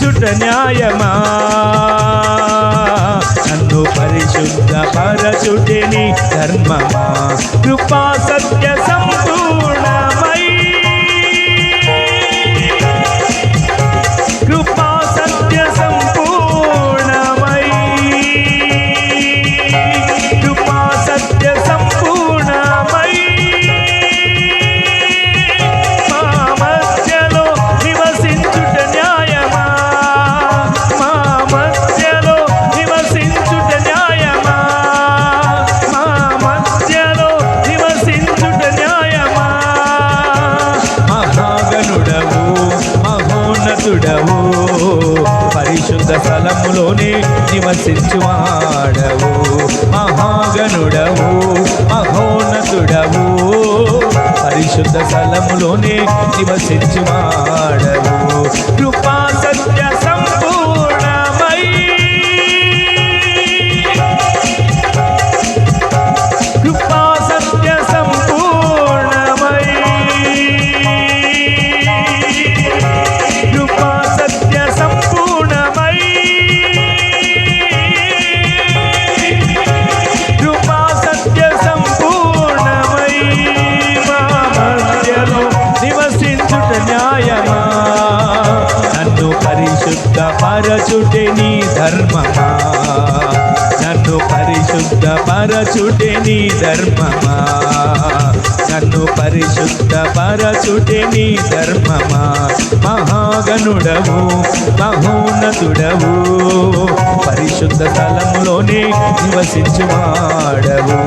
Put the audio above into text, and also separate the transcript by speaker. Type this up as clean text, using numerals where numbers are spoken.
Speaker 1: నివసించుట న్యాయమా నన్ను పరిశుద్ధ పరచుటే నీ ధర్మమా కృపా సత్య సంపూర్ణమై కృపా సత్య సంపూర్ణమై కృపా సత్య సంపూర్ణమై మా మధ్యలో నివసించుట న్యాయమా మా మధ్యలో నివసించుట న్యాయమా మా మధ్యలో నివసించుట న్యాయమా మహాగణుడవు మహోన్నతుడవు పరిశుద్ధ స్థలములోనే నివసించువాడవు మహాగణుడవు మహోన్నతుడవు పరిశుద్ధ స్థలములోనే నివసించువాడవు కృపా సత్య సంపూర్ణమై కృపా సత్య సంపూర్ణమై కృపా సత్య సంపూర్ణమై కృపా సత్య సంపూర్ణమై మా మధ్యలో నివసించుట న్యాయమా నన్ను పరిశుద్ధ పరచుటే నీ ధర్మమా నన్ను పరిశుద్ధ పరచుటే నీ ధర్మమా నన్ను పరిశుద్ధ పరచుటే నీ ధర్మమా మహాగణుడవు మహోన్నతుడవు పరిశుద్ధ స్థలములోనే నివసించువాడవు